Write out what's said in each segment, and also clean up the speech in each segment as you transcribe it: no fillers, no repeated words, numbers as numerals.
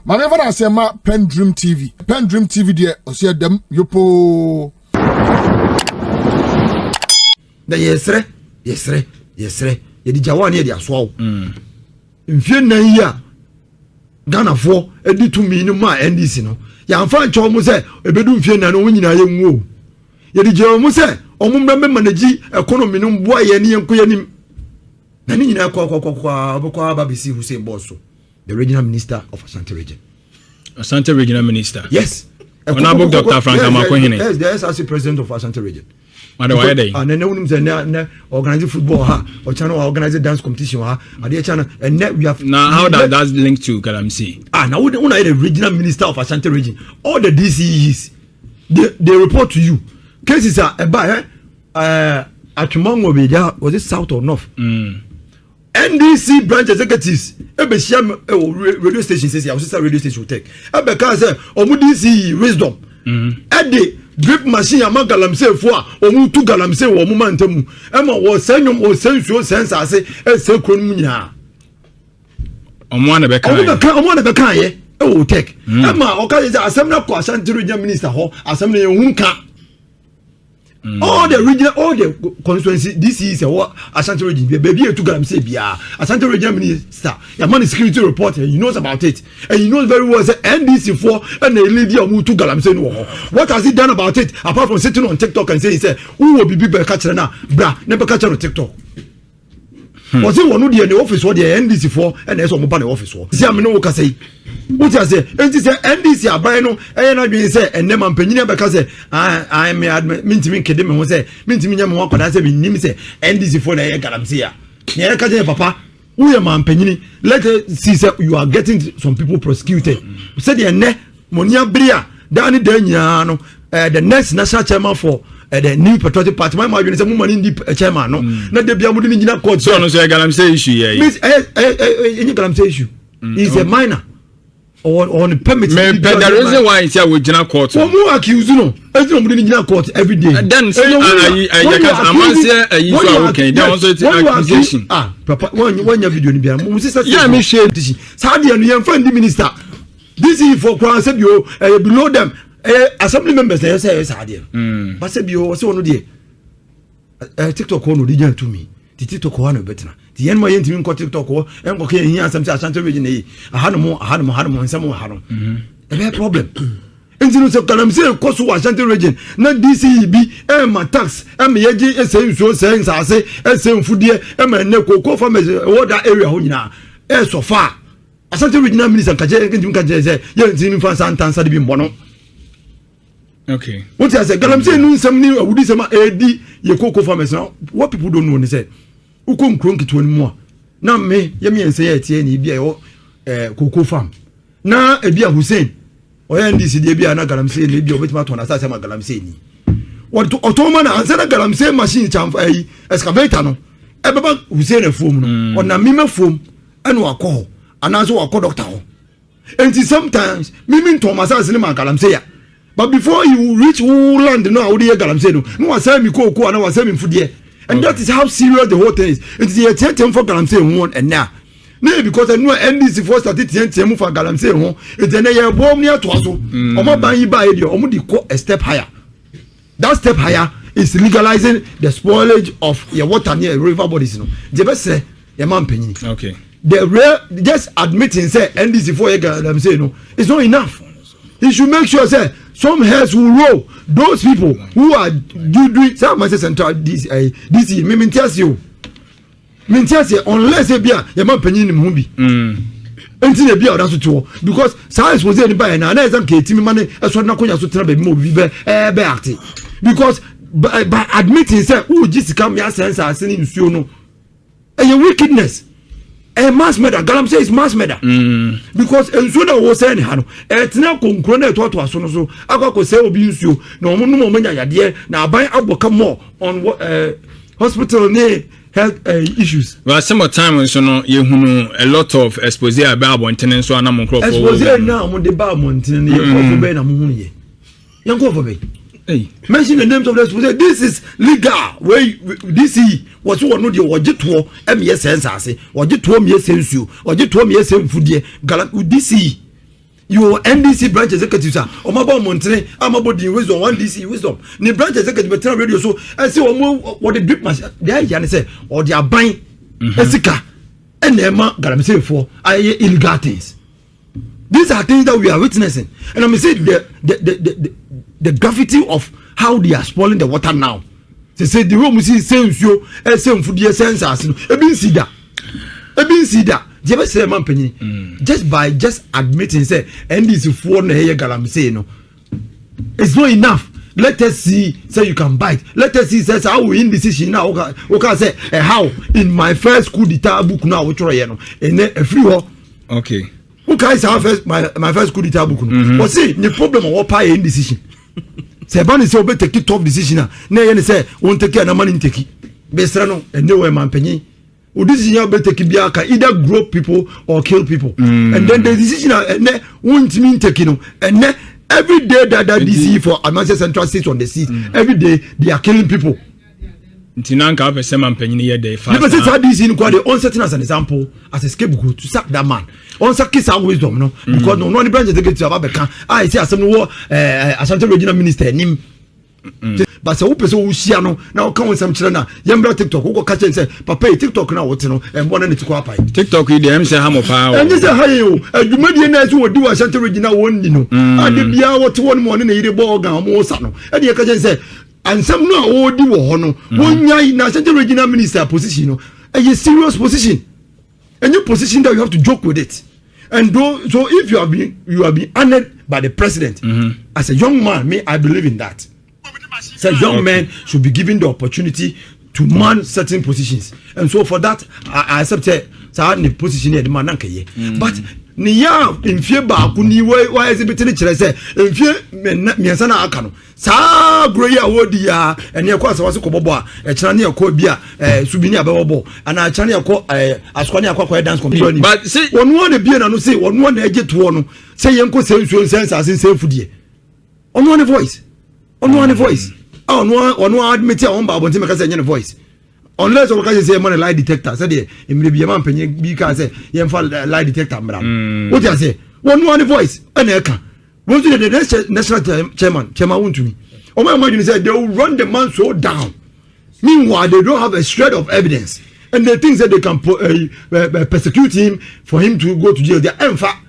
Ma me fana say ma PENDREAM TV there o say dem yopo. Da yesre. Ye di jawani ye di aswawo. Mfie nan yi a Ghana fo edi tumi ni ma NDC no. Ya amfa ncho mu say ebedu mfie nan no nyina ye nwu. Ye di jawo mu say omu mbembe manage economy no mboa ye ni yenko nim. Na ni nyina kwa babisi Hussein Bosso, the regional minister of Ashanti region. Ashanti regional minister. Yes. Honorable Dr. Frank Amakohene. Yes, the SRC president of Ashanti region. And then organize football or channel organize dance competition and net we have. Now how that's linked to galamsey? Now when the regional minister of Ashanti region, all the DCEs they report to you. Cases are about at Mongo was it south or north? NDC branch executives radio station says I was radio station will take because DCE wisdom the drip machine among galamsey for omu tu galamsey wo mu mantemu ema wo sanyum o sensuo sensase ese kronum nya omo na beka ye e wo take ema o ka say asem na ko Ashanti regional minister ho asem na yehunka all the constituency this is what Ashanti region baby to galamsey bia Ashanti regional minister your man security report he knows about it and he knows very well say NDC for and the lady omu to galamsey no what has he done about it apart from sitting on TikTok and saying say who will be big catch na bra never catch on TikTok was it one of the office or the NDC for and there's omo the office for see am no work say what you say NDC abai no e na dwen say enne man panyina be ka say I me mintimi kede me ho say mintimi nya me ho akoda say nim say NDC for na e galamsey a na e ka say papa who your man panyini let see say you are getting some people prosecuted say the enne monia bria dan nyina no the next national chairman for the new patriotic party my man say money ndi chairman no na de bia mudi nyina court so no say galamsey issue here miss any galamsey issue is a minor on permit me the reason why it's here we jina court who accuse no every mudi nyina court every day then say am say you so okay then also it's accusation papa when your video ni bia mo sister yeah me share sa dia no yem fan di minister this is for crown say you below them assembly members they say sa dia but say bio say one dey TikTok no dey to me the TikTok one no better the yen mo yen timi ko TikTok ko en ko ke yin asem say Ashanti region yi ahano nsem ahano e problem enti say galamsey ko so Ashanti region na DCE bi ma tax me yeji ese so say nsase ese mfudie ma ne ko farmers that area ho nyina so far Ashanti regional minister kaje enti kaje say yen timi fa santansa de bi mbono. Okay. What I say, galamsey no nsem ni awudi sema edi ye koko farmers now. What people don't know, they say, ukom kronki to anymore. Na me, ye me say tie ni bia yo koko farm. Na e bia Hussein. O NDC de bia na galamsey le bia obetima to na sa sema galamsey ni. What otoma na answer na galamsey machine chamfa yi excavator no. E baba Hussein e fom no. O na mime fom anu akọ. Anaso akọ doctor ho. And sometimes mimi Thomas asini ma galamsey ya. But before you reach land, no, I would hear galamsey no one say me koko and I was saying food and that is how serious the whole thing is. It's the attempt for galamsey one and now. No, because I know NDC for started to for galamsey home. It's an air bomb near to us. Omo ban yi buy you, omo di go a step higher. That step higher is legalizing the spoilage of your water near river bodies. No, the best say your man penny. Okay. The real just admitting say NDC for galamsey no, it's not enough. He should make sure say some heads will roll. Those people who are doing some central this mintiasio unless they be a man penny in movie. Until they be out to because science was there by an another team money as one nakoya so travel movie be because by admitting say who just come here sense as in you know a wickedness. A mass murder, galamsey is mass murder. Because Ensuda was saying, Hano, it's now concluded to us. So, I got say abuse you. No more dear. Now, buy up come more on what hospital health issues. Well, some time so no, you a lot of expose about maintenance so I'm on crop. Expose now on the bar mountain, you young over hey, mention the names of the expose. This is legal. Where this is what you want to do. What you to MS sense, I say. What you to me sense you. What you to me sense food. Galam this is your NDC branch executives are Omabo Montre, Amabo the wisdom, one DC wisdom. The branch executive radio so I say what the drip machine they say or they are buying Esika and Emma galamsey for illegal things. These are things that we are witnessing, and I'm saying the gravity of how they are spoiling the water now. They say the room see same show, same food, sense as Ebin Sida. Just by admitting say NDC for the galamsey no, it's not enough. Let us see say you can bite. Let us see says how we indecision now. Okay, say how in my first coup d'etat book now we try and a free war. Okay. Who can say my first coup d'etat book? But see the problem of pay indecision. Say ban say obey take tough decision na yen say won take na man take. Besra no and no man penny. Or decision be take biaka either grow people or kill people. And then the decision and won't mean taking and then every day that DC for Manchester Central sits on the seat, every day they are killing people. Tinanka have a man penny here day fast. Because it's DC in quite on setting as an example as a scapegoat to sack that man. On sack kiss our wisdom, no, because no one branch executive of Abakan. I say as some war Ashanti regional minister nim. But so person who see now come with some children. Yambra TikTok who go catch and say, Papa TikTok now what you know and one to go up. TikTok you dem say ham of power. And this is how you Medians who do Ashanti regional one, you know. And the Bia what 1 morning a ball gown more son. And you can say, and some no old do honor. 1 year in Ashanti regional minister position, a serious position. A new position that you have to joke with it. And so if you have been honored by the president as a young man, I believe in that. So young men should be given the opportunity to man certain positions, and so for that I accept it. So the position the man nanke but ni ya mfie ba ku ni why exhibit ni kire say mfie miensa na aka no sa grow ya wodi ya ene ekwa asa wase kobobo a e kira ne ekwa bia subini abebobo ana kira ne ekwa askwani akwa dance competition but say wonu ne bia na no say wonu na egeto no say yenko sensuo sense as senfudie onu ne voice oh no admit on ba bonti make say any voice unless we can say man lie detector say dey imre man penye bi ka say yen fa lie detector mra what you say one voice and e ka won to the national chairman want to me o my imagine say they will run the man so down, meanwhile they don't have a shred of evidence and they think that they can persecute him for him to go to jail. They are enfa.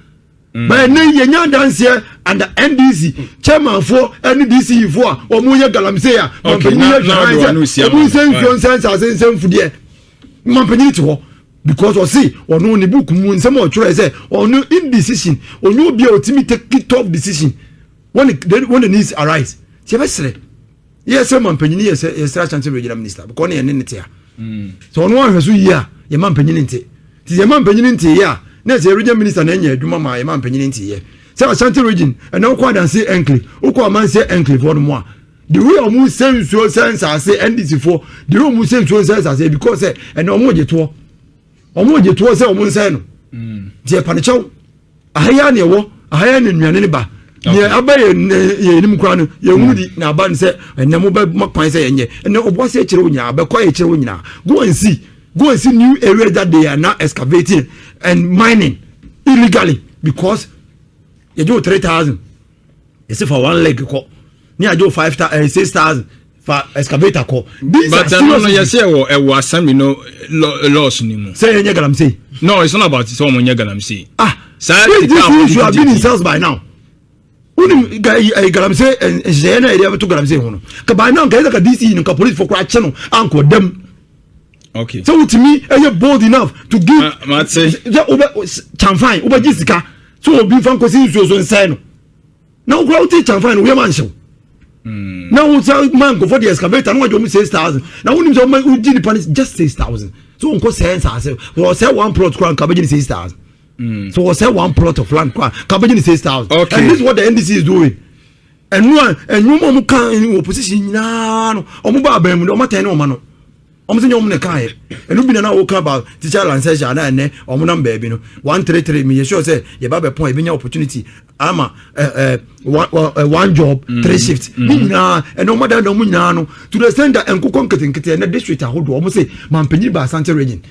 But then you dance here and the NDC chairman for NDC for or Muya Galamsey. Because or see or no ni book moon some more try say or no indecision or no be ultimate take tough decision when the needs arise. Yes, man penny yes Ashanti regional minister because na nete ya. So no one so here your man penny nte. Ti your man penny nte ya. Na say regional minister na nya adwuma ma your man penny nte ye. Say Ashanti region and now kwa dan say enclave. Ukwa man say enclave for mo. The way omu say so sense I say NDC for the way omu say so sense I say because say and omu je to say omu say no. Je panichau. Ahaya ne wo, ahaya ne nnuane ne ba. Ye abaye ye nim kwa no ye hudi na aba ne say enemo ba makwan say yenye. Ene obo say kire wonya abekwa ye kire wonya. Go and see new areas that they are now excavating and mining illegally because you do 3,000. You see for one leg ko. Ni ajo 5,000 6,000 for excavator ko. But no you say e was some laws ni mo. Say yenye galamsey. No, it's not about so money galamsey. This should have been in sales by now. Uni galamsey and jena area to galamsey hono. Ka by now ka DC no ka police for crack channel anko dem. Okay. So to me, are you bold enough to give Chamfine over Jessica? So be from so insane. Now go to Chamfine, we mansion. Now man go for the excavator, and what you say 6,000. Now when you did the punish just 6,000. So on cost sense we sell one plot crown cabbage 6,000. So we sell one plot of land crown cabbage 6,000. Okay. And this is what the NDC is doing. And no more can in opposition no omuba bem no matter no man. Omse nyom ne kan enu bi na wo kan about teacher lancession na ene omunam baby no 133 me sure say ye ba be pon e bi nya opportunity ama one job 3 shifts na eno mother no mu nya no to the extent that enkoko nketenkete na district ahodo omo say mampanyi ba Ashanti region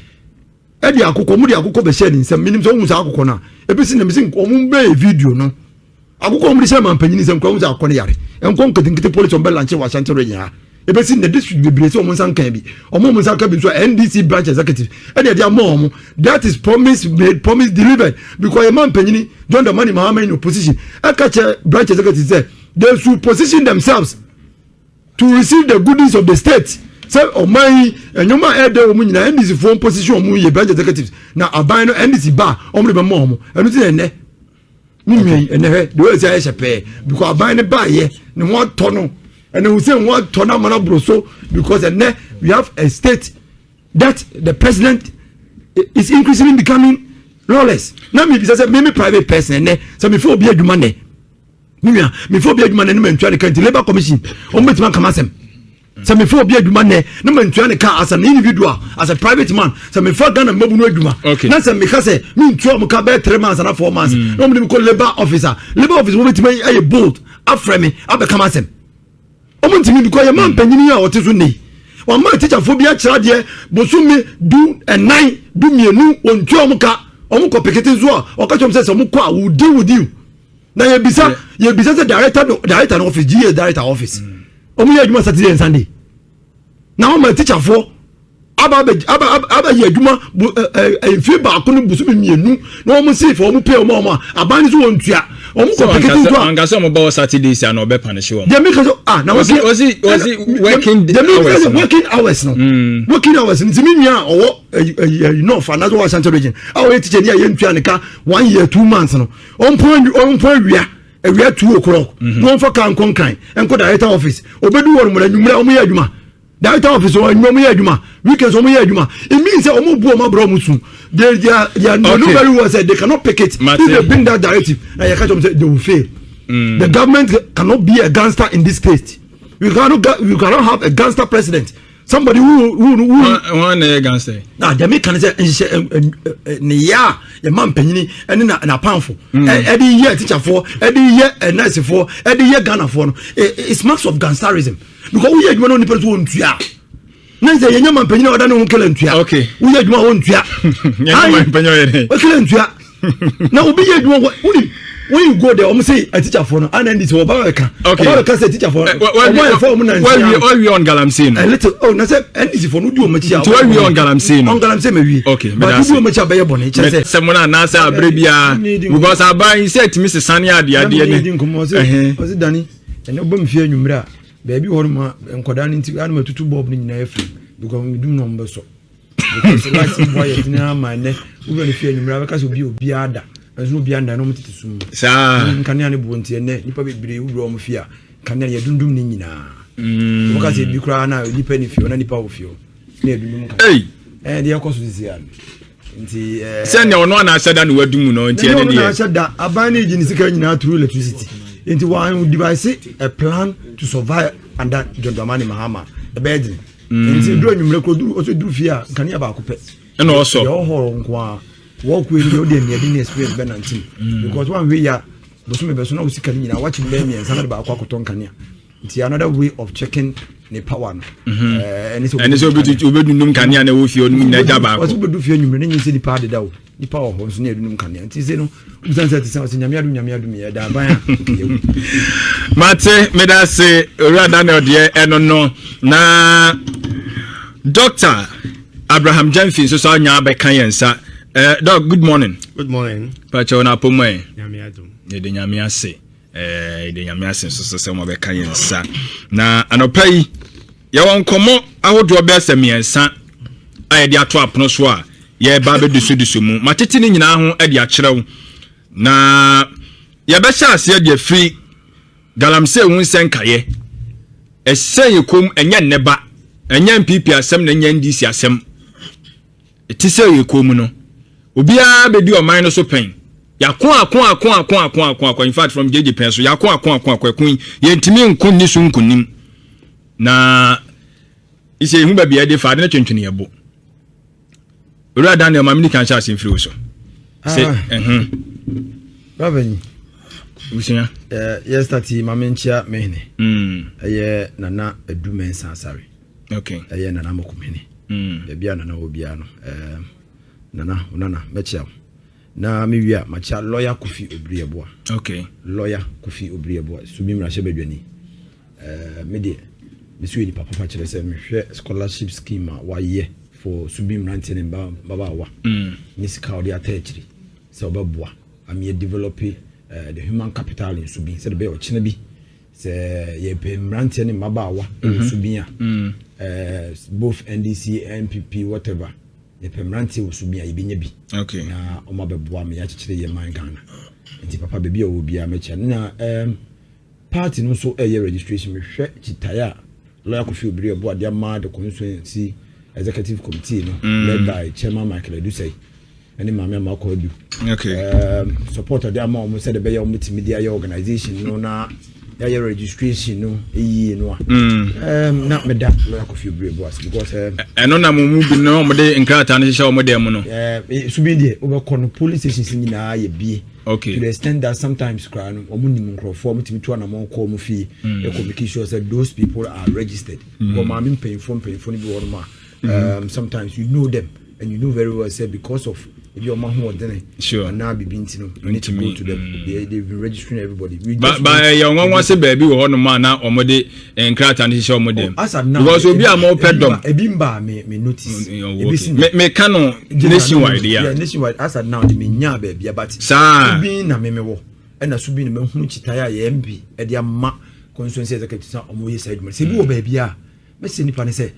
e di akoko mu di akoko be share nsem minim so hu sa akoko na e bi si na mi si omu be video no akoko mo se man panyini se nkwa mo za akone yare enko nketenkete police on belanche wa Ashanti region ha e be si the district be blese o mo san kan bi o mo san kan bi so NDC branch executive e dey am that is promise made, promise delivered, because a man panyini John the money Mahama in opposition e ka che branch executive say they should position themselves to receive the goodies of the state. Say o man enyoma e dey o mu nyina NDC for position o mu ye branch executives na aban no NDC ba o mo be mo enu ti ene mimi ene the way say shepe because aban ne ba ye ne ho to no and we say what to na mana broso because ene we have a state that the president is increasingly becoming lawless. Now me be say me private person ene so me for obi adwuma ne me for obi adwuma ne me ntwa ne kan labor commission o metima kama asem. So me for be adwuma ne na me ntua ne ka as an individual, as a private man. So me for Ghana mabu no adwuma. Na say me ka say me ntua mo ka be 3 months and 4 months. No me call labor officer. Labor officer wo metima ay bold afre me abekama asem. O mo ntimi because your man panyini a ote so nei. One man teacher for be a child here bosumi do and 9 do mienu ontua mo ka omo ko pekete zo a o ka chom say omo ko a wo deal with you. Na ye bisa say director office, GA director office. Omo ye adwuma Saturday and Sunday. Now my teacher for aba ye adwuma enfie ba ko no busu mienu na omo say for omo pay omo aban so wontua omo ko pekete so anga so omo ba Saturday say na obe punish wo dey make so na was working hours no working hours ntimi nua owo you know for another Ashanti region our teacher ni ye ntua ne ka 1 year 2 months no ompo awia 2 o'clock no for kan konkan enko director office obedu wor mo na nwumra omo ye adwuma director office o anwum ye adwuma weekends omo ye adwuma it means say omo bu omo bro musu they no very well said they cannot pick it if they bring that directive na you catch them say they will fail. The government cannot be a gangster in this state. We cannot have a gangster president. Somebody who one gangster na they make can say ne ya your man panyini ene na panfo e dey year teacher for e dey year nurse for e dey year Ghana for no it's marks of gangsterism because we adwuma no nipa so ontua na say yenya man panyini oda no ho kele ntua okay we adwuma ho ntua yenya man panyini o kele ntua na obi ye adwuma when you go there say a teacher for no and then this over can say teacher for why we on galamsey a little na say and this for no do machi why we on galamsey me wi okay but do machi be bone say semona na say abrebia because aban say timi se sane ade ne o se dani ene obam fie anwumra baby ho ma enkoda ni nti anu matutu bob ni nyina efri because we do no mbe so because like boy yet na ma ne we be fie anwumra be ka so obi ada azu bia nda no mutete sum saa kanea ne bontie ne nipa bebre wuro mo fia kanea ye dundum ni nyina o ka se bi kra na nipa ni fio na nipa wo fio na edundum ka de yakoso sisi ya nti se ne ono na aseda na wadum no nti ene de na aseda aban ni gini sika nyina through electricity nti one device a plan to survive under John Dramani Mahama the bedroom nti do anwumre ko duru o so duru fia kanea ba ko pe ene o so yo horo nko walk with you the experience benantin because one way ya bosume beso na usika ni na watch me me sana ba akwa koton ya it's another way of checking the power and so obedunum kania na wo fie onum na ja ba ko obedu fie nwumre ni di pa de da wo di pa ho so na edunum kania nti se no usanse ti se nyame adu me da ban mate me da se ora Daniel de eno no na Dr. Abraham Jamfin so so nya be kan yensa Doc, good morning. Good morning. Pacho na pomwe. Nyame adum. De nyame ase. De nyame ase so se mo be kan yensa. Na anopai ye won komo ahodo be asemiensa aye de ato apono so a ye ba be dusu mu. Matete ni nyina ho e de a kirew. Na ye be sha ase de free galamsey won senkaye. Esen yekom enye nneba. Enye NPP asem na enye NDC asem. Etise yekom no. Obia be di o man no so pen yakon in fact from JJ pen so yakon ye ntimi nkon ni so nkonim na ise hu ba bia de fa de na twentwene yebo ora Daniel mamini kan sha sin free so say Rabeni Hussein yesterday mamenchia mehne eye nana edumen sansare okay eye nana mokumene bia nana obia no nana mechia na me wia macha lawyer Kofi Obrieboa. Okay. Lawyer Kofi Obrieboa. Subi mra shebe dwani. Me de me suye di papa chere say me hwe scholarship scheme wa ye for subi mra ntene baba wa. Ni sika odi atachiri. Se obeboa. Am ye develop the human capital in subi. Se de be o chine bi. Se ye pe mra ntene baba wa in subi a. Both NDC, NPP, whatever. The permanent will be a bi. Okay. Na oma beboa me yakire ye man Ghana. Nti papa baby o bi a mecha na party no so registration me hwe chitaya lawyer Kofi Obrieboa dia ma the constituency executive committee no led by chairman Michael Edusei any mama Marco Edu. Okay. Support dia ma o said the be multimedia organization no na ya registration no no na me da lawyer Kofi Obrieboa because eno na mo mu bi no mo de nkrata na hye mo dem no subi de obekọ no police stations nyina ye bie. Okay. To the extent that sometimes crying or nim nkrofo mutimi to na mon call mu fi e communicate sure that those people are registered. But ma me pay phone bi won ma sometimes you know them and you know very well say because of if your man who then sure and now be binti no you need to go to them. They've been registering everybody. But your one say baby wo no ma na omode enkrata na hye omode because obi am opedom ebimba me notice me kano nationwide yeah nationwide as at now the me nya baby but sa na me wo e na so bi na me hu chitaya ya MP e dia ma constituency executive sa omoye side mo se bi wo baby a me se nipa ne se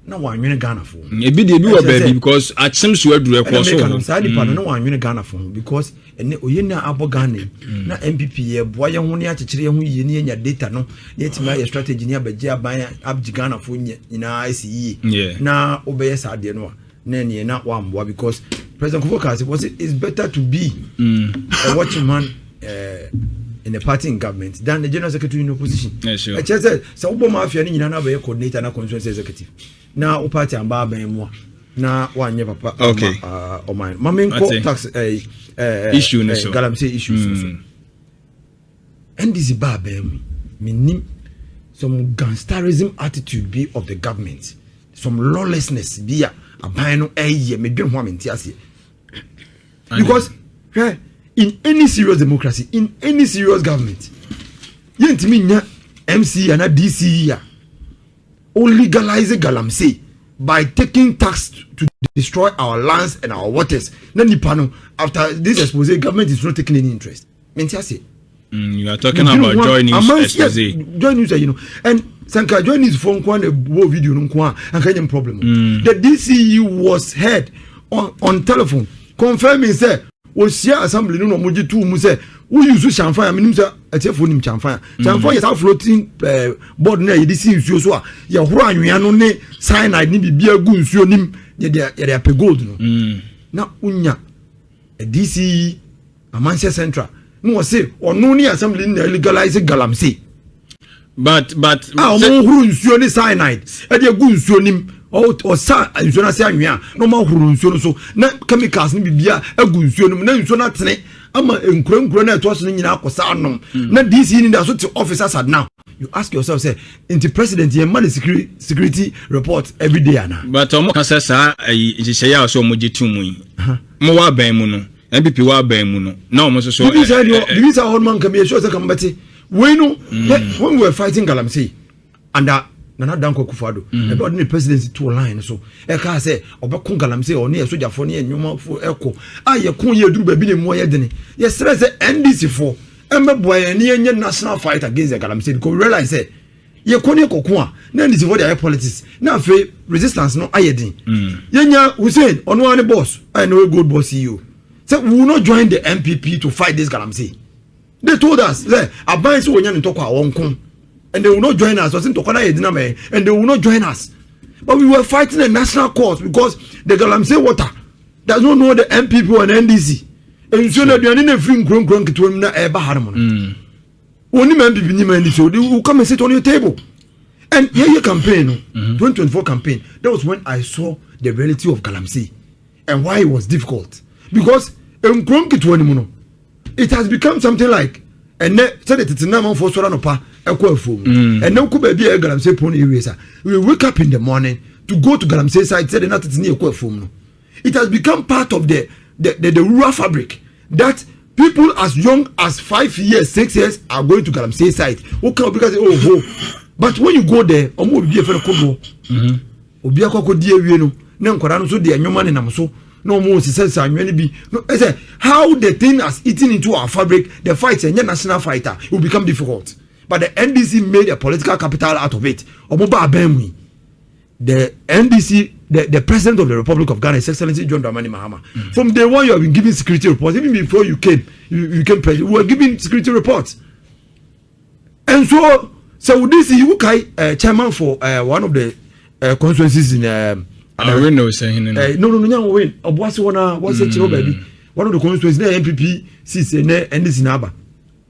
na wanwene Ghana for ebi de bi wo baby because achim so aduru ekwo so no sa nipa no na wanwene Ghana for because ene oyena abo Ghana na NPP ye boa ye ho ne akekere ye ho ye ne nya data no ye tima ye strategy ne abaje aban abji Ghana for nyina isi na obeye sa de no na ne na wamboa because President Kufuor was it's better to be a watching man in a party in government than the general secretary in opposition. Yeah, sure. I just said so obo mafia ni nyina na be coordinator na constituency executive na o party amba ban mu na wanye papa okay o man mamen ko tax issue no so galamsey issues so and this ba ban minim some gangsterism attitude be of the government, some lawlessness be aban no me dwen ho amenti ase because in any serious democracy, in any serious government, yentimi nya MC and a DC only legalize galamsey by taking tax to destroy our lands and our waters. Nanipano after this expose, government is not taking any interest. You are talking about Joy News expose. Joy News, you know, and Sanka Joy News phone kwan a video no kwan and any problem. The DCE was heard on telephone confirming say Osia assembly no moji tu mu say we use chamfan minim say atiefo nim chamfan is a floating board na ye disi nsuo so a ye horo anwea no ne cyanide ni bibia gu nsuo nim ye de apɛ gold no na unya DC Amansia Central no say onu ni assembly na legalize galamsey but mo horo nsuo ne cyanide e de gu nsuo nim o sa nsuo na se anwea no ma horo nsuo no so na chemicals ni bibia agu nsuo no na nsuo na tene ama enkuro na eto so nyina akosa anom na DC ni da so to officers at now you ask yourself say into president ye man security report every day ana but omo kasa sa nhihye ya so omo gitumu mo wa ban mu no NPP wa ban mu no na omo so this is how man can be sure say come beti we know when we were fighting galamsey and Nana Danko Kufado, about the presidency to line so. Eka say, Obakun galamsey or near Soja for near Numa for Echo. Ah, ye kun ye do baby more than yes, say NDC for Emma Boy near national fight against the galamsey because realize say ye kone kokwa na NDC for their politics. Now fe resistance no ayedin. Yenya Hussein on one boss. I know a good boss CEO. Say we will not join the NPP to fight this galamsey. They told us say aban so wonya ntoko a wonkon. And they will not join us. And they will not join us. But we were fighting a national cause because the galamsey water does not know the NPP and NDC. And so they are in a free grown to him ever harmon. Only NPP they will come and sit on your table. And here campaign, 2024 campaign, that was when I saw the reality of galamsey and why it was difficult. Because it has become something like and said it is now for Soranopa. And now baby galamsey pon eraser. We wake up in the morning to go to galamsey side said not it's near Kwefum. It has become part of the the rural fabric that people as young as 5 years, 6 years are going to galamsey site. Okay, because but when you go there, omo obi e fe kodo. Obi akoko die wie no, na nkora no so de anwoma ne nam so. No more sense and be no. I say how the thing has eaten into our fabric. The fight and national fighter will become difficult. But the NDC made a political capital out of it. The NDC, the president of the Republic of Ghana, His Excellency John Dramani Mahama. From day one, you have been giving security reports. Even before you came president, we were giving security reports. And so this is Ukai, chairman for one of the constituencies in. I win no saying no win. What's one baby? One of the constituencies NPP seats in this naba.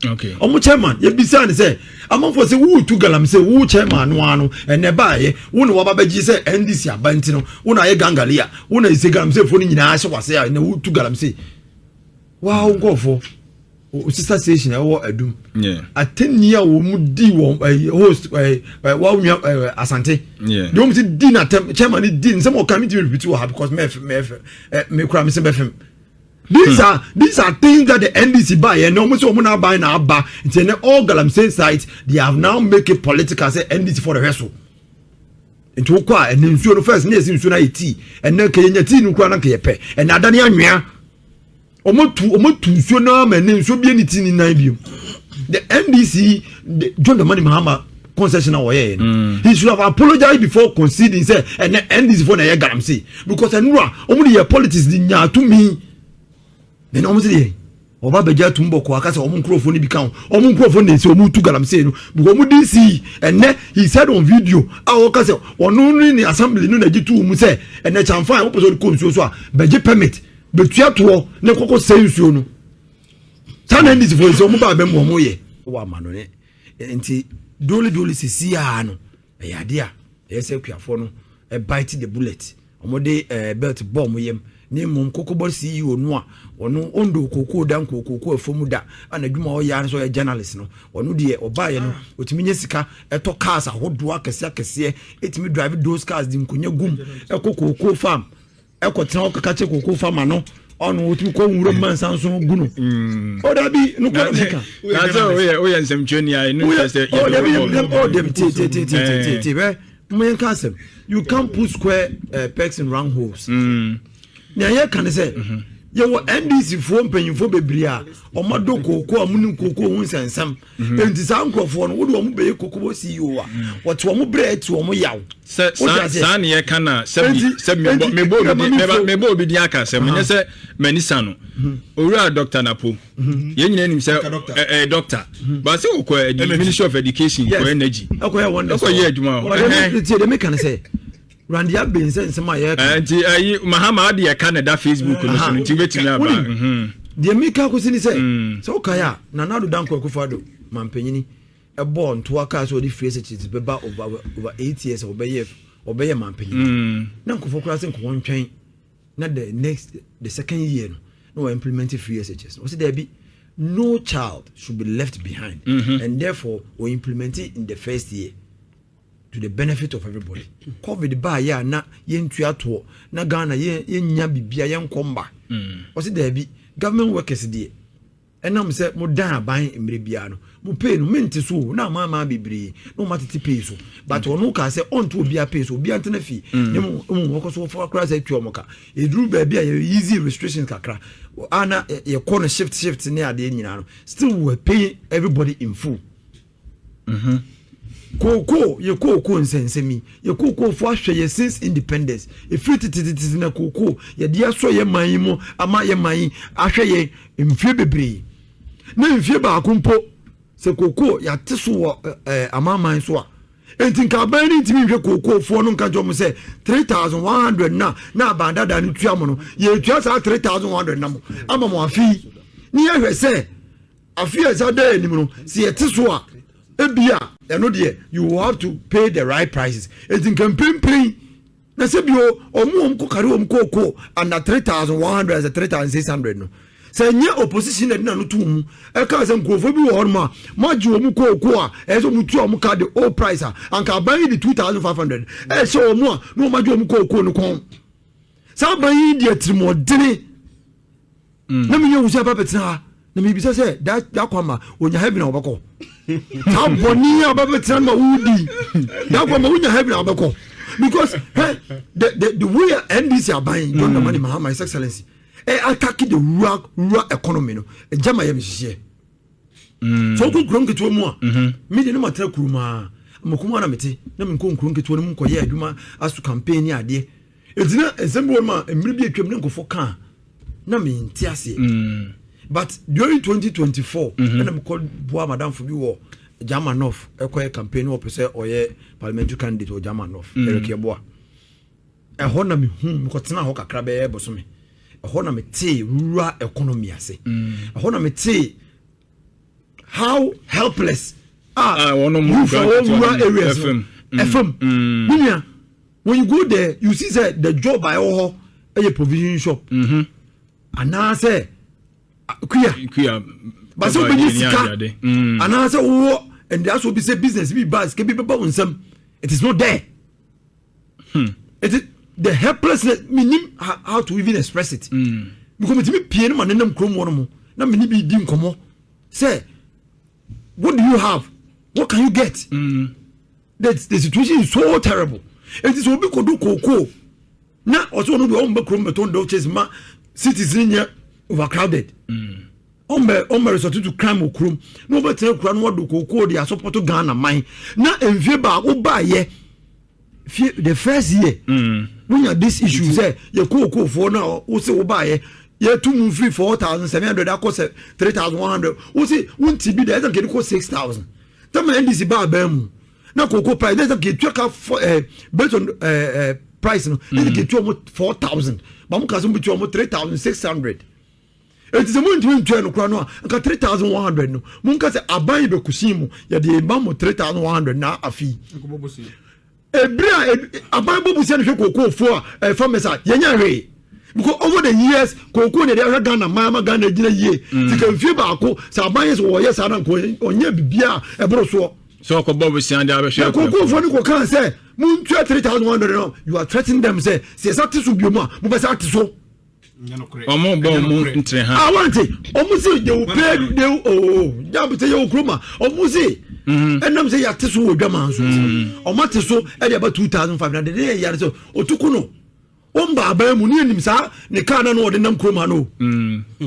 Okay. Omo chairman, you be say among for say who to galamsey who chairman one and nearby who no babaji say NDC abantino who na ye gangalia who na say galamsey for ni na was say na who to galamsey. Wow, go for sister station adum. Yeah. At 10 year wo mu di wo host wa Ashanti. Yeah. You mu di na chairman di some of committee repeat what because me kura me say befem. These are things that the NDC buy and no so na buy na aba. It's all galamsey sites they have now make it political say NDC for the vessel. Into kwa and nsuo no first na nsuo na eti and na kenya ti no kwa na kepe and adane anwea omotu nsuo na ma ne nsuo bi ni ti ni nan bi. The NDC John Dramani Mahama concession away. He should have apologized before conceding say and NDC for na ye galamsey because enura omo dey politics di nya to me. Then almost the Oba Beja Tumbo Kwakasa or Munkrofoni become or Munkrofoni so move to galamsey because DC and then he said on video our castle or no in the assembly no G2 Muse and the Chamfine opposite comes so Beje permit but you have to no coco say so no. Tan end this for so mobile moye. Wa manone enti doli sisi ano e yade a e se kuafo no e bite the bullet omode belt bomb yem ne mum kokobor CEO no a ono ondo kokoko dan kokoko afomu da anadwuma o ya so ya journalist no ono de obaye no otimi nya sika eto cars ahodo akese etimi drive those cars di nkonya gum ekokoko farm ekotena okakache kokoko farm no ono otimi ko nwuro mansan so guno o da bi no ko meka na so we nsem ai no say me can you can't put square pegs in round holes. Na ye kan say ye wo NDC fo mpanyimfo bebria omado kokoko amunu kokoko hu nsensam enti sa nkrofo no wo de omo be kokoko CEO a wote omo bre eti omo yaw sa na ye kan na mebo bi di aka se menye se manisa no owura Dr. Napo ye nyina nim se doctor ba se wo ko Ministry of Education ko energy akoya wonderful akoya adwuma o de me kan say Randia Benson sama ye anti ayi Mahama ade ye Canada Facebook no so nti betimi aba de meka ko sini say so kaya na nado danko akufado mampanyini e ball nto aka so di free security beba over 8 years obeye mampanyini na nkofo kura se nko ntwen na the second year no implement free security o se there be no child should be left behind and therefore we implement it in the first year to the benefit of everybody. COVID ba ya na yentua to na Ghana nya bibia yenkomba. O se there be government workers there. Enam se mo dan aban emre bia no. Mo pay no mente so na mama bibiri no matete pay so. But ono ka se onto obia pay so obia ntena fi. Nemo mo ko so for akra se twa mo ka. Edru ba bia easy restrictions kakra. Ana ye corner shift ne ade nyina no. Still we pay everybody in full. Koko ye koko nsensemi ye koko fo ahwe ye since independence e fititititi na koko ye dia so ye manyi ama ye manyi ahwe ye mfie bebre na mfie ba akompo se koko ya teso amaman so a enti ka ban ni ntimi hwe koko fo no nka jom se 3100 na bandada ni tuamo no ye tua sa 3100 na mo ama mo afi ni ye hwe se afi esa da anim no se ye teso a ebia eno de you will have to pay the right prices it in campaign na se bio omo ko kare om koko and 3100 as 3600 no se nye opposition na no tum e ka se nkofo bi wo ma ji om koko a e so mutu om ka the old price and ka ban the 2500 e so omo no ma ji om koko no kon sa ban yi de trimodene na me nya wusa ba betra na me bisa say that kwama onya heaven na obako ta boni aba betra ma wudi that kwama onya heaven na obako because the way NDC are buying John Dramani Mahama, His Excellency, attacking the rural economy. No, Jama yam share. So go grunke to mo. Me de no matter kuruma. Mokuma na meti. Na me nko grunke to no mo koye adwuma asu campaign ade. Etina ensemble ma emiri bi atwam ne nkofo kan. Na me nti ase. But during 2024, na me call boa madam for bi wo Jama North ekoye campaign wo pese oye parliamentary candidate o Jama North Eric Yeboa e ho na me hu ko tena ho kakra be boso me e ho na me te rural economy ase e ho na me te how helpless rural areas FM Minia, when you go there you see say the job I oho a provision shop and I say kuya but so be sika and I say wo and there also be say business be bad can be people on some it is not there it is the helplessness meaning how to even express it because me pie no man nam krom wono mo na me ni bi di nkomo say what do you have, what can you get? The situation is so terrible. It is obi kodu koko na also no be on be krom beton do chase ma cities in overcrowded ombe resort to crime okrum no be tell kura no do koko dey support Ghana man na envie ba go ba ye the first year when you this issue say ye koko for na o say wo ba ye to move free 4,700 that cost 3,100 wo say won't be there that get cost 6,000 that man NDC ba bam na koko price that get check based on price no they get to almost 4,000 but mo kaso be to almost 3,600. It is a moment to turn crown, 3,100. No, Munka say, Abai be Kusimu, ya de Bamo 3,100 na a fee. Abai Bobu send Coco for a farmer's at Yanya. Because over the years, Coco, the other Ghana, Mama Ghana, Gina ye, to confuse Bako, Sabayas or yes, I don't go on your Bia, a broso. So Bobu send our Coco for Nico can say, Moon 3,100. You are threatening them, say, Satis will be more, Mubasati so. I want it. Almost they will pay. They will say you kroma. Almost and them say ya tesu odwaman so. O mate so e dey about 2,500. Dey yare so otukuno. Omba aba mu ni enim sa ne ka na no de nam kroma no.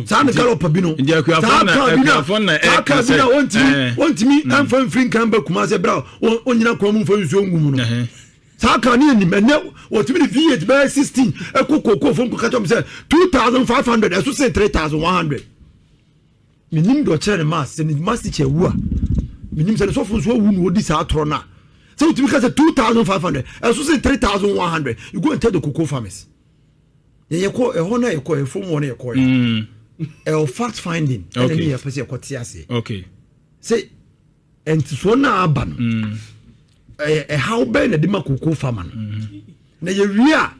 Sa ne ka opa bi no. Sa ka bi na ontimi amfa mfrin kan ba kuma se bra onyina kwa mu mfa nsuo ngum no. Saka ni ni mene what me V8 by 16 ekoko from katom say 2,500 eso say 3,100 minim do chere mass ni mass che wu a minim say so fun so wu no di sa atro na so to because 2,500 eso say 3,100 you go and tell the cocoa farmers ye ko e ho na ye ko e fom won ye ko e fact finding and then you person ko tiase okay say and so na aba no how ben na dema koko farmer na ye wia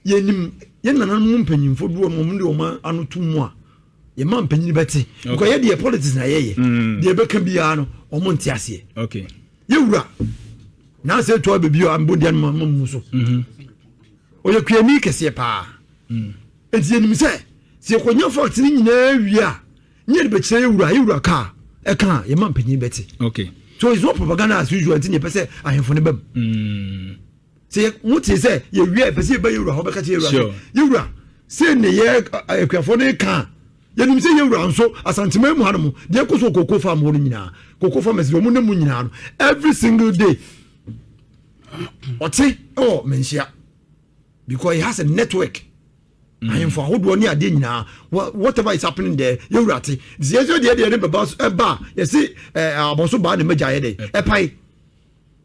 ye nim ye nana mu mpanyimfo do mo mu de o ma anotumu a ye ma mpanyini beti because ye de politics na ye de be ka bia no o mo ntiase okay ye wura na se to be bio ambo de no mu so o ye kwani kese pa enti ye nim se ko nya fact ni nyina wia nye de be kire ye wura ka e ka ye ma mpanyini beti okay. So it's not propaganda as usual until you say I am for the bem. Say what is say you wear person be you how be catch you. You say ne ye akwafo ne kan. You nim say you so Ashanti mu hanum. Dey ko so koko farm ho nyina. Koko farmers do mu ne mu nyina no. Every single day. Ote oh mensia. Because he has a network. I am for how do any ade nyina whatever is happening there you rati the yeso dey be boss eba you see aboso ba na meja ye dey epai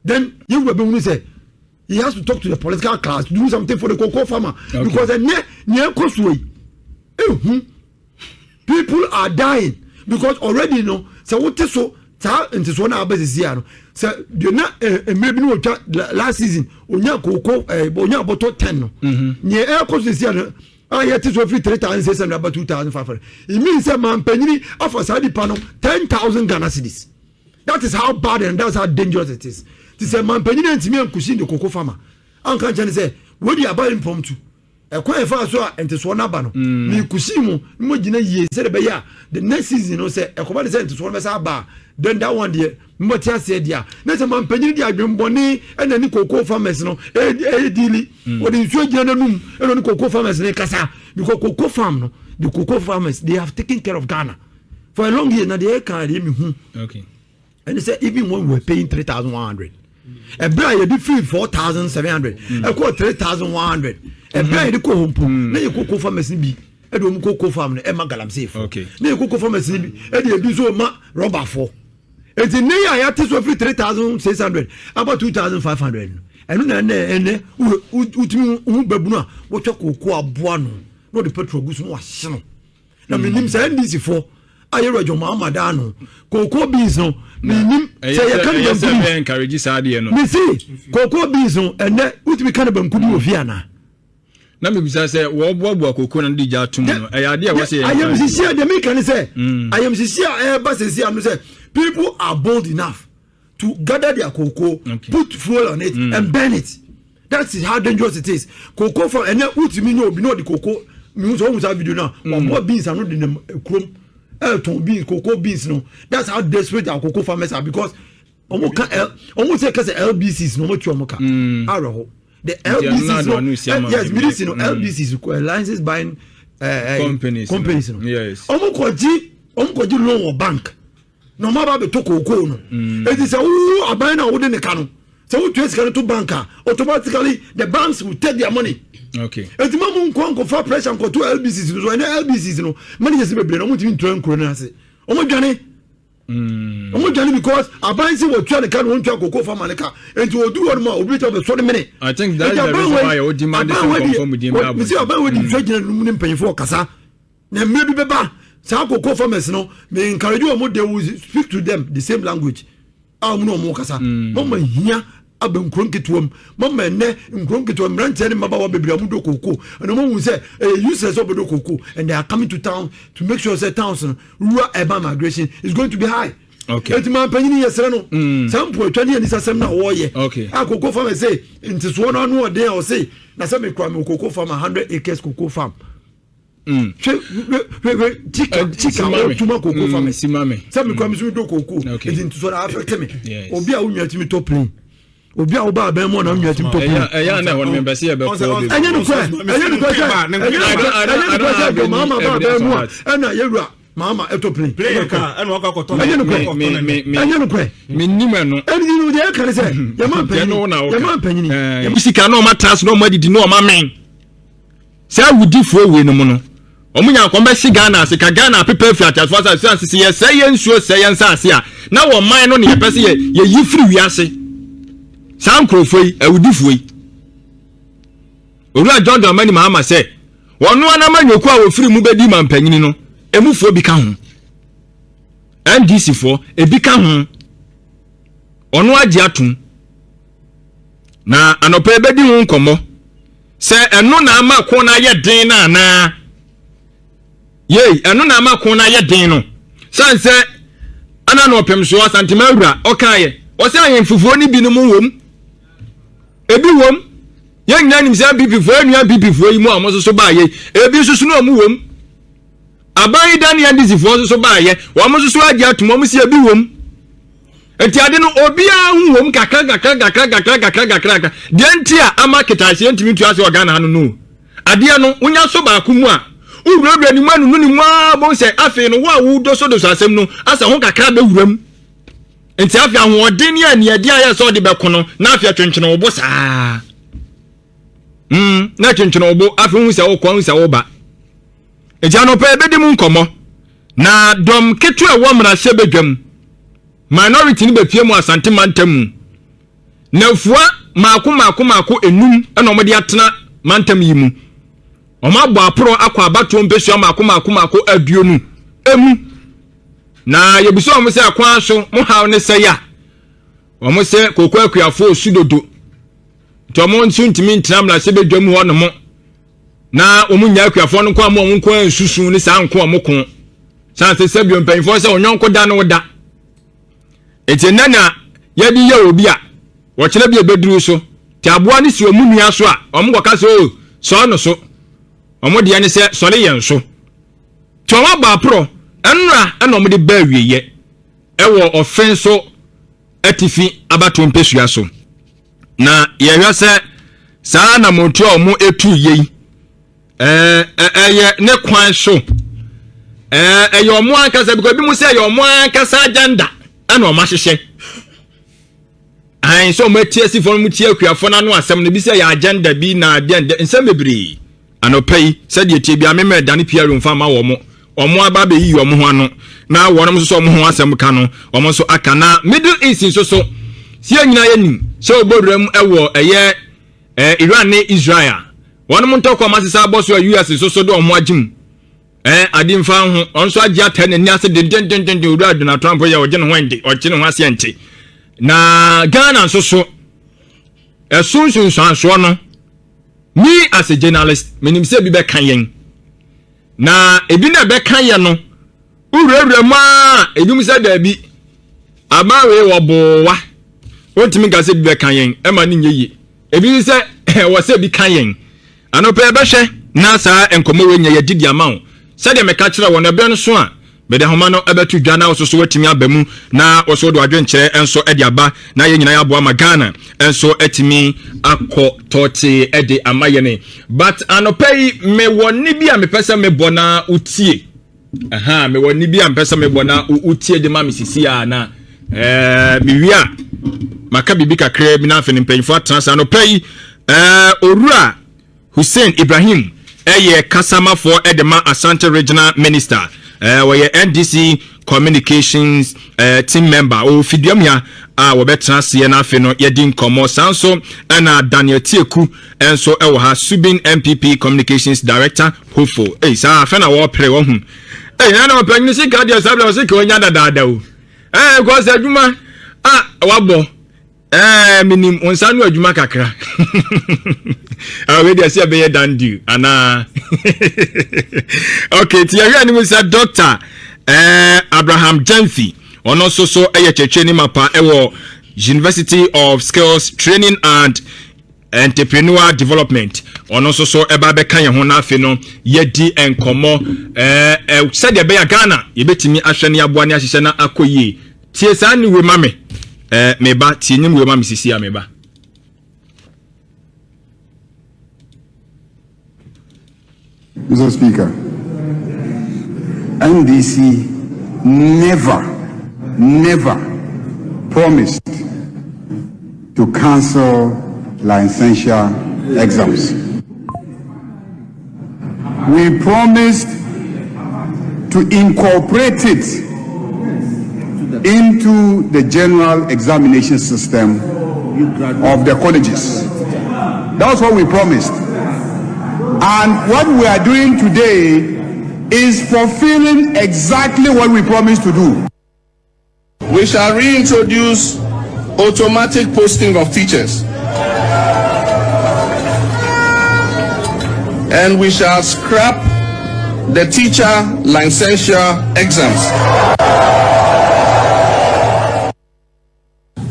then you will be say he has to talk to the political class to do something for the cocoa farmer because nye kosui people are dying because already you know so what so ta into so na abazisia no so you na maybe no last season onya cocoa onya bottle 10 no nye kosisia no yet is free 3,600 about 2,500. It means a man penny of Saudi panel 10,000 Ghana cedis. That is how bad and that's how dangerous it is. This is a man penny and me and Kusin the cocoa farmer. Uncle Johnny say, what do you buy him from to? Ekwan fa so a ente so na ba no ni kusi mu mo gina yie se be ya the next season no say ekoba de say ente so be sa ba then that one there mo tia se dia na se man panyin dia adwemboni na ni cocoa farmers no dili o de nsuo gina nanum e ni cocoa farmers ne kasa because cocoa farm no the cocoa farmers they have taken care of Ghana for a long year na they can me hu okay and they say even when we were paying 3,100 a bra you did 4,700 I call 3,100 a bra you go home na you cocoa farmers bi e do cocoa farm na e ma galamsey okay na you cocoa farmers bi e dey do so ma rubber for it in near ya take so free 3,600 about 2,500 and no na utimi babu na wo twa cocoa aboa no the petrol go so no ahye no na menim say ndc for ayero joma no cocoa beans no menim say ya kan dem say encourage saade no me see cocoa beans no and utimi kan banku di ofia na me bisa say wo boaboa cocoa na di ja tum no ade a wo say I am sincere the me can say I am sincere ba sincere no say people are bold enough to gather their cocoa put fuel on it and burn it. That's how dangerous it is. Cocoa for and utimi no obi no the cocoa me so have video now what beans are not in the chrome beans cocoa beans no that's how desperate our cocoa farmers are because almost say cause LBCs no much omoka araho the LBCs no yes medicine no LBCs license buying companies no yes omokoji loan or bank no matter be to cocoa no it is a buy na wo de ne ka no so wo trace can to banker automatically the banks will take their money. Okay. Eti mamu nko for pressure nko to LBCs no so na LBCs no money just be no mutimi ntwan kro na ase. Omo dwane. Omo dwane because abansi wo twa ne ka no ntwa cocoa farmer ne ka. Enti odu won ma obi twa be so de mene. I think that is the reason why you demand this confirm with him. Me see aban we di twa gina no mu mpanyefo kasa. Na medu beba sa cocoa farmers no me encourage omo they will speak to them the same language. Amu no omo kasa. Mama hia abankron ketuam mama ne nkron ketuam branche ne maba wa bebra mu do koko and mo say users of do koko and they are coming to town to make sure say towns rural urban migration is going to be high. Okay. Et man panyin yesere no sample twani ani sasem na wo ye akoko farm say nti so no no den o say na say me kwa me koko farm 100 acres koko farm chicken tuma koko farm simame say me kwa me so do koko nti so na affect me obi a unwa timi top plane obi a oba ben mo na nwa tim top eya na won member say e be ko enye no kwa mama ba ben mo na yewura mama top plane player ka eno akakoto enye no kwa me nima no enye no dey kan say ya man panyin sika no ma trans no ma didi no ma men say wudi fo we no mo no omunya nkombe si Ghana se ka Ghana people fi atas for say ye say ye nsuo say ye nsase a na wo man no ne ye pese ye yifiri wiase san krofoi awudifuoi owura Jordan mani mama say wonu ana manyoku a wo firi mu bedi mampanyini no emufuo bi ka ho NDC for ebi ka ho onu age atum na anopa ebedi ho nkomo se eno na ama ko na ye den na na ye eno na ama ko na ye den no san se ana no pem so Asante mawura okaye o se ayen fufuo ni bi no mu wom ebi wom ye nya nim se NPP fo enu NPP fo yi mu amoso so ba ye ebi susu no mu wom aban dan ya ndisi fo so ba ye wo amoso so age atum mo se ebi wom enti ade no obi a hu wom kakra de ntia ama ketase ntimi tu ase Ghana no no ade no unya so ba ku mu a uwura ni manu ni mu abo se afi no wa wu do so asem no asa ho kakra be wuram enti afi ahoden ya ne ade aya so de be kono na afi atwenchene wo bo saa na atwenchene wo bo afi hu se wo kwa hu se wo ba eja no pa ebedi mu nkomo na dom ketu e wo mra se bedwam minority ni be pie mu Asante mantam na fuwa maako enum e no mo de atena mantam yi mu o ma bo apro akwa abato mpesu maako aduonu emu na yebuso mo se akwa so mo haw ne se ya o mo se kokko akuafo osudodo to mo nsu ntimi ntina mra se bedwam ho no mo na o mu nya akuafo no kwa mo nko ansusu ne sa nko mo ko san se sebio mpanfo se onyonko da no da etenana yedi ye obi a wo kire bi ebeduru so ti aboa ne si omu nua so a o mo kwaka so so no so omo de ane se sole yen so to ma ba pro enra ena omo de ba wieye ewo offenso atifi abato mpesua so na ye hwe se saa na motu omo etu yei eye ne kwan so eye omo ankasa because bi mu se eye omo ankasa agenda ena omo hyehye ai so matie si fon mu tie akuafo na no asem ne bi se ya agenda bi na agenda nsem bebri anopai se de tie bia me dane pia rumfa ma wo mo omo aba be yi omo ho ano na wonom so omo ho asem ka no omo so aka na Middle East so si anyina yanim se oboduram ewo eye Iran ne Israel wonom ntoko masesa boso US so do omo agim adimfa ho onso agya 10 ni ase den ura Donald Trump ya oje no ho ende oche no ho ase ente na Ghana so esunsun so no me as a journalist menim se bi be kan yen na ebi na be kan yen no uruwura ma ebi mu se da bi amawe wo bowa wontimi ga se bi be kan yen e ma ni nyeye ebi se wo se bi kan yen anope be hwe na sa enkomo we nyeye didi amawo se de me ka kire won ebe no so a bede homa no ebetu dwana ososo watimi abamu na oso do adwenkyere enso ede aba na ye nyina ya boa magana enso etimi akọ tote ede amayene but anopai me woni bia me pese me bona utie me woni bia me pese me bona utie de ma misisi a na biwia maka bibi kakra bi na afeni mpanyfo atransa anopai orura Hussein Ibrahim eye kasamafo edema Ashanti Regional Minister where NDC Communications team member o fidiam ya wo betra se na afi no yedi nkomo sanso na Daniel Tieku enso ewo ha Subin NPP Communications Director hopeful sa afi na wo pre wo hu na wo panyi si ka dia sabla wo se ke onya dada o ko se adwuma wabo minim onsanu adwuma kakra we dey see be dandy ana okay ti ya ni musa Dr. Abraham Jenfi ono so cheche ni mapa ewo University of Skills Training and Entrepreneur Development ono so eba be kan ye ho na afi no yedi enkomo said be ya Ghana ye betimi ahwene aboa ne ahyehye na akoyie tie sa ni we mame meba tie nyim we mame sisi ya meba. Mr. Speaker, NDC never promised to cancel licensure exams. We promised to incorporate it into the general examination system of the colleges. That's what we promised. And what we are doing today is fulfilling exactly what we promised to do. We shall reintroduce automatic posting of teachers. And we shall scrap the teacher licensure exams.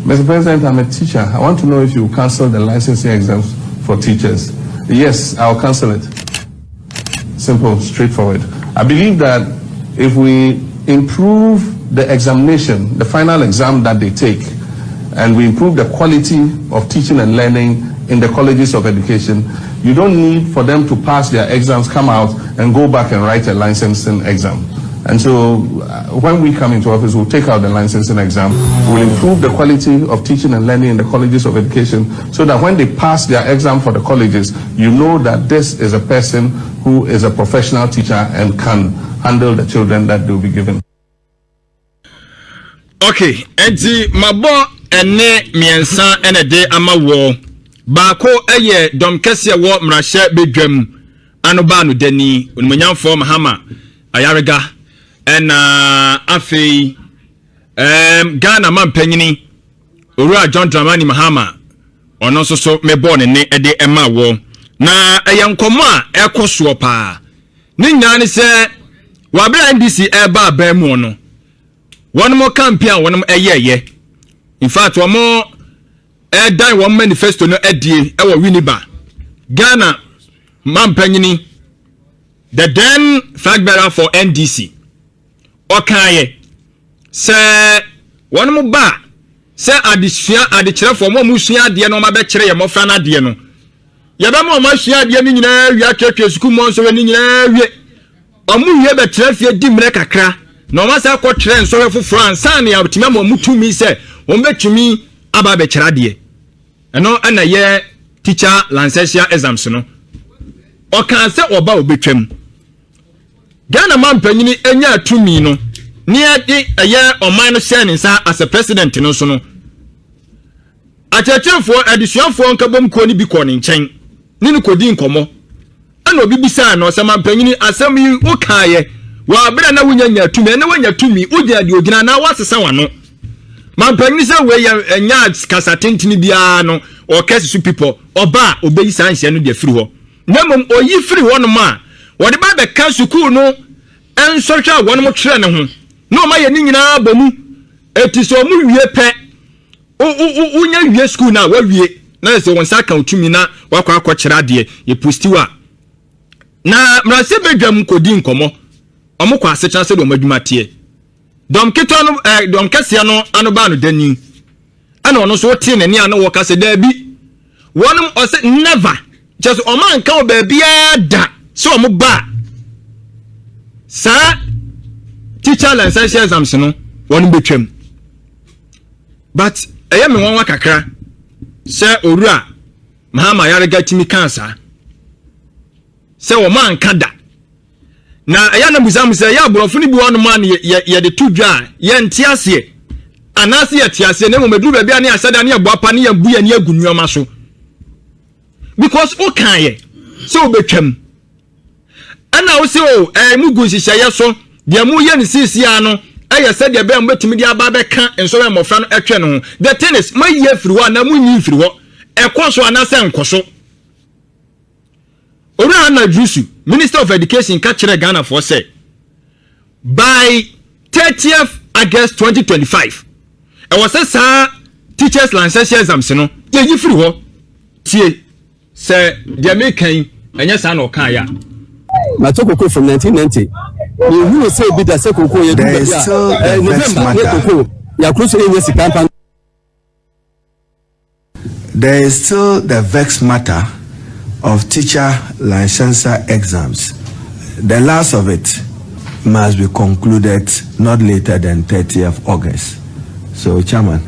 Mr. President, I'm a teacher. I want to know if you cancel the licensing exams for teachers. Yes, I'll cancel it. Simple, straightforward. I believe that if we improve the examination, the final exam that they take, and we improve the quality of teaching and learning in the colleges of education, you don't need for them to pass their exams, come out, and go back and write a licensing exam. And so when we come into office, we'll take out the licensing exam, we'll improve the quality of teaching and learning in the colleges of education so that when they pass their exam for the colleges, you know that this is a person who is a professional teacher and can handle the children that they'll be given. Okay, enti mabo ene miensa ene de ama wo baako eye dom kese wo mrahye bedwam anoba no dani onimanyamfo mahama ayarega ena afei Ghana mampanyini Owura John Dramani Mahama ono so mebo ne ede ema wo na eyankomo a ekoso pa ni nyane se wabra NDC eba abamu no one more campaign one eyeye in fact one more dan one manifesto no edie ewo Winneba Ghana mampanyini the then flag bearer for NDC okaye se one mo ba se adesua for mo musua ade no ma be kire ye mofra na ade no ye be mo ma sua ade ni nyina wi akeke school mo so ni nyina wi omu ye be kire fie di mre kakra na o ma sa ko kire nso we France an ya otima mo mutumi se o betumi aba be kire ade eno ana ye teacher licensure exams no o kan se oba obetwam Ghana man panyini enya atumi no ni ade eye oman no share nsa as a president no so no achechefo adesuafo nkabom ko ni bi ko ni nchen ni kodi nkomo ana obi bisa na osema panyini asem yi ukaye wa bere na wunya atumi na wanya atumi ugina de ogina na wasesa wano man panyini se we enya kasa tentini bia no o kesi su people oba obeyi sanhye no de firi ho namom oyi firi ho no ma wode ba be ka sukuu no enso twa won mo twere ne ho no ma ye ni nyina bomu etiso mu wie pe unya wie school na wa wie na se won saka utumi na wakwa akọkyere ade ye postiwa na mrase bedwam kodi nkomo omukọ asecha se do madwuma tie dom keto no dom kase no anoba no dani ana ono so tie nani ana wo kase da bi wonum ose never just o man kan ba bia da so mo ba sa teacher licensure exams no wonum betwam but eye me won kakra se orura mahama yarega timi kansa se wo man kada na eye na muzamu se ya borofo ni bi wonu man ye de tudwa ye ntiase anase ye tiase na mo meduru ba bia ne asada ne aboapa ne yabu ya ne agunuoma so because o kan ye so betwam ana wo se o mugu hihye so de mu ye ne sisia no eye se de be mbetimi de aba be ka enso be mofra no etwe no the tennis my ye firi ho na mu nyi firi ho ekoso anase enkoso ora na jusu Minister of Education ka kire Ghana for say by 30th August 2025 e was say teachers licensure exams no ye yi firi ho tie say de mekan enya sa na o kan ya Matokoko from 1990 you will say be the sekoko ye There is still the vexed matter of teacher licensure exams. The last of it must be concluded not later than 30th August. So, Chairman,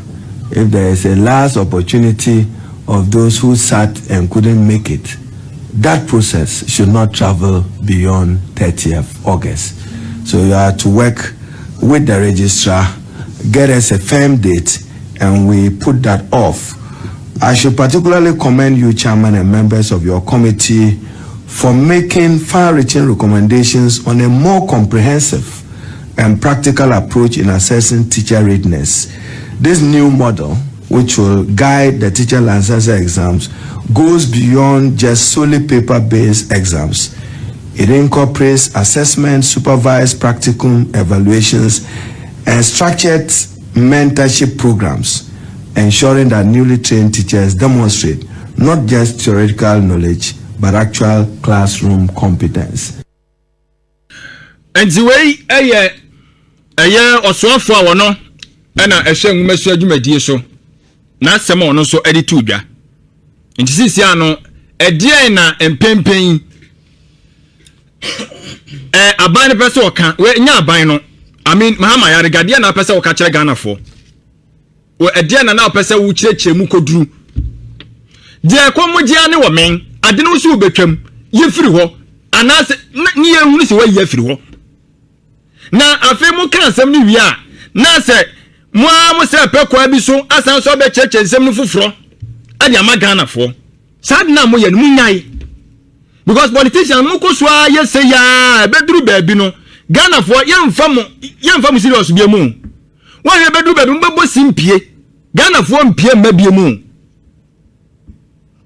if there is a last opportunity of those who sat and couldn't make it, that process should not travel beyond 30th August. So you are to work with the registrar, get us a firm date, and we put that off. I should particularly commend you, Chairman, and members of your committee for making far-reaching recommendations on a more comprehensive and practical approach in assessing teacher readiness. This new model, which will guide the teacher licensure exams, goes beyond just solely paper-based exams. It incorporates assessment, supervised practicum evaluations, and structured mentorship programs, ensuring that newly trained teachers demonstrate not just theoretical knowledge, but actual classroom competence. And the way a year or so for one, and a shame Monsieur Dumedi so, not some on so edituja. And this is Yano, a Diana and Pimpin. A band person can we nya bino. I mean, Mahama ya regadia na person ka kire Ghana for. We edia na na person wo kireche mu koduru. Die komogya ne wo men, ade no so betwam, ye firi ho. Anase ni ye hunu se we ye firi ho. Na afi mu kan asem ni wi a, na se mo am se pekwa bi so asan so be cheche nsem no fufuro. Ade ama Ghana for. Sad na mo ye no munyai. Because politicians mukoswa ye say ya bedru baby no Ghana for yemfam serious bia mu won ye bedru baby mbebo simpie Ghana for mpie mabie mu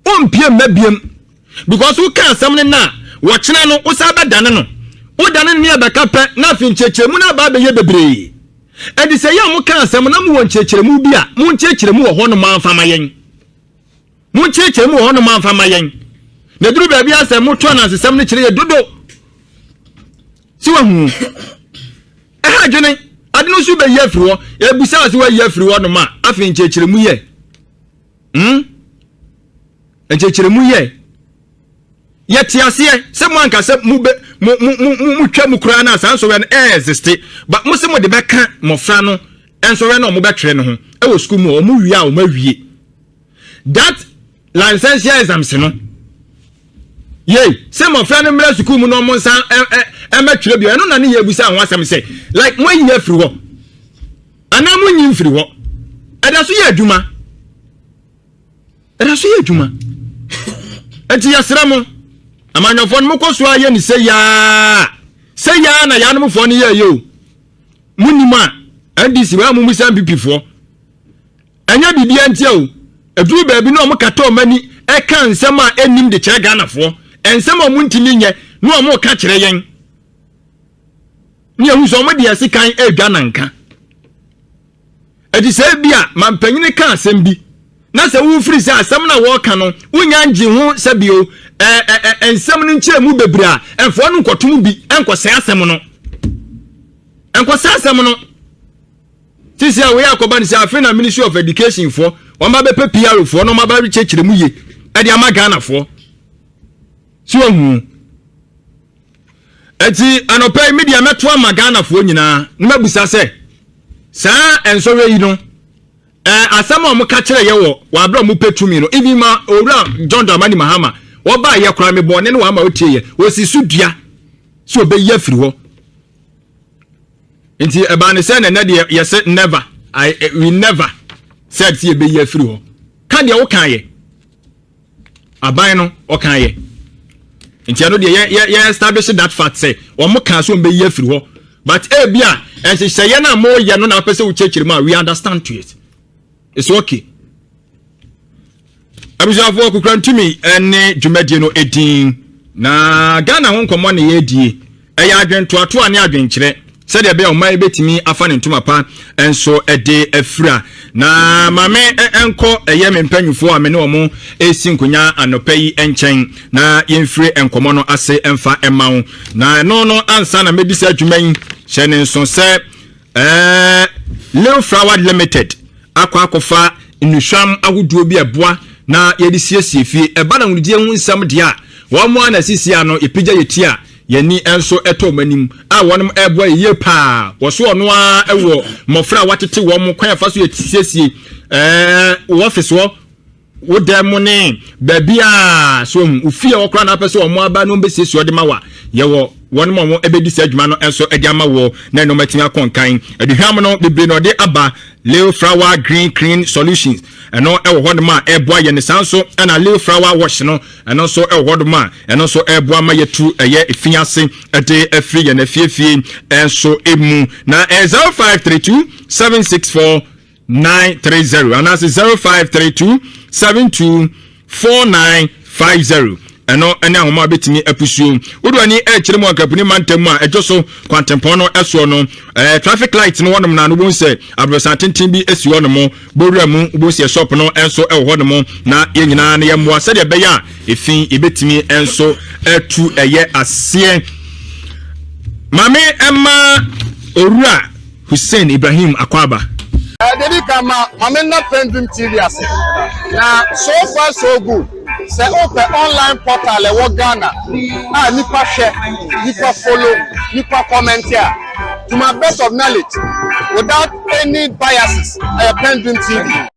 on pie mabiem because who can some na wo kyena no wo sa badane no wo dane ne abeka pe na afin chechemu na ba be ye bebre e di say ya mu kan some na mu won chechemu bia mu chechemu wo hono manfa mayen mu chechemu wo hono manfa mayen na duru baby asem moto na asem ne kire ye dodo si wa hu ha dwene ade no so be ye afiri ho e busa so wa ye afiri ho no ma afi nchechire mu ye nchechire mu ye yeti ase se mo anka se mu twa mu kura na san so we no exist but mo se mo de be ka mo fra no enso we no mo be twere no ho e wo school mu o mu wi a o ma wie that licensure exams no ye se mo fra no mra school mu no mo san e ma twere bi no na ne ye busa ho asem se like mo yin afiri ho ana mo yin afiri ho ada so ye adwuma enti yasra mo amanyofo no mko so aye ni se ya na ya no mfo no ye yo munima ndisi wa mu musa NPP fo anya bibia ntia o aduru baabi no omkata o mani e kan nsem a enim de kire Ghana fo ensem o muntimi nye no o mo ka kire yen ni ehu so mo de asikan e Ghana nka edi se bia mampanyine ka asem bi na se wo free se asem na wo ka no unya ngi ho se bio ensem no nkyere mu bebre a enfo no nkotom bi enkosa asem no tisi a we akoba ni se afi na Ministry of Education fo o ma be PR fo no ma ba ri chekire mu ye e de ama Ghana fo si ohu eti anopai media meto ama Ghana fo nyina no mabusa se saa ensowe yi no asama mo ka kire ye wo wa bra mo petumi no even ma owura John Dramani Mahama wo ba ye kora me bone ne wa ma otie ye wo si sudua so be ye afiri ho enti eba ne se na de ye se never we never said see be ye afiri ho ka de wo kan ye aban no o kan ye enti ano de ye establish that fact say wo mo kan so be ye afiri ho but bia say ye na mo ye no na pese wo chechiri ma we understand to it. It's okay. Abusafo kokura ntumi ene dwumadie no edin na Ghana ho nkomo na ye die eya adwento ato ane adwenkyere se de be o mai betimi afa ne ntuma pa enso ede afura na mame enko eye mempanyufo a me ne omo esi nkonya anopai enchen na yemfire enkomo no ase emfa emawo na no ansa na medisa adwuman hyene nso se Little Flower Limited akwa inusham aguduo bi eboa na yedi siesie fie eba na wudie hu nsam de a wo mo na sisia no epija yeti a yani enso eto manim a wonom eboa ye pa wo so ono a ewo mofra watete wo mo kwan fa so yetiesie office wo dem ne babia so ufie wo kra na pese wo mo aba no besiesie ode mawa ye wo wonom mo ebedi sa adwuma no enso ede ama wo na no matimi akonkan aduham no bebre no de aba Little Flower Green Clean Solutions eno ewo hodoma eboa ye ne sanso na Little Flower Wash no eno so ewo hodoma eno so eboa ma yetu eye efiase ede afri ye na fiefie enso emu na 0532 764 930 and that's 0532 72 4950 eno ene ahoma betimi apusuo wodwani e kire mu akapuni mantamu a ejoso kwantempon no eso no traffic light no wonom na no bon se advertising bi esi wonom bowura mu bon se shop no enso e wonom na yenyina na yemwa se de be ya efin ebetimi enso etu eye ase mame emma owura Hussein Ibrahim Akwaba Dedi kama mamena PENDREAM TV ase na so far so good say open online portal e wo Ghana nipa share nipa follow nipa comment here to my best of knowledge without any biases PENDREAM TV.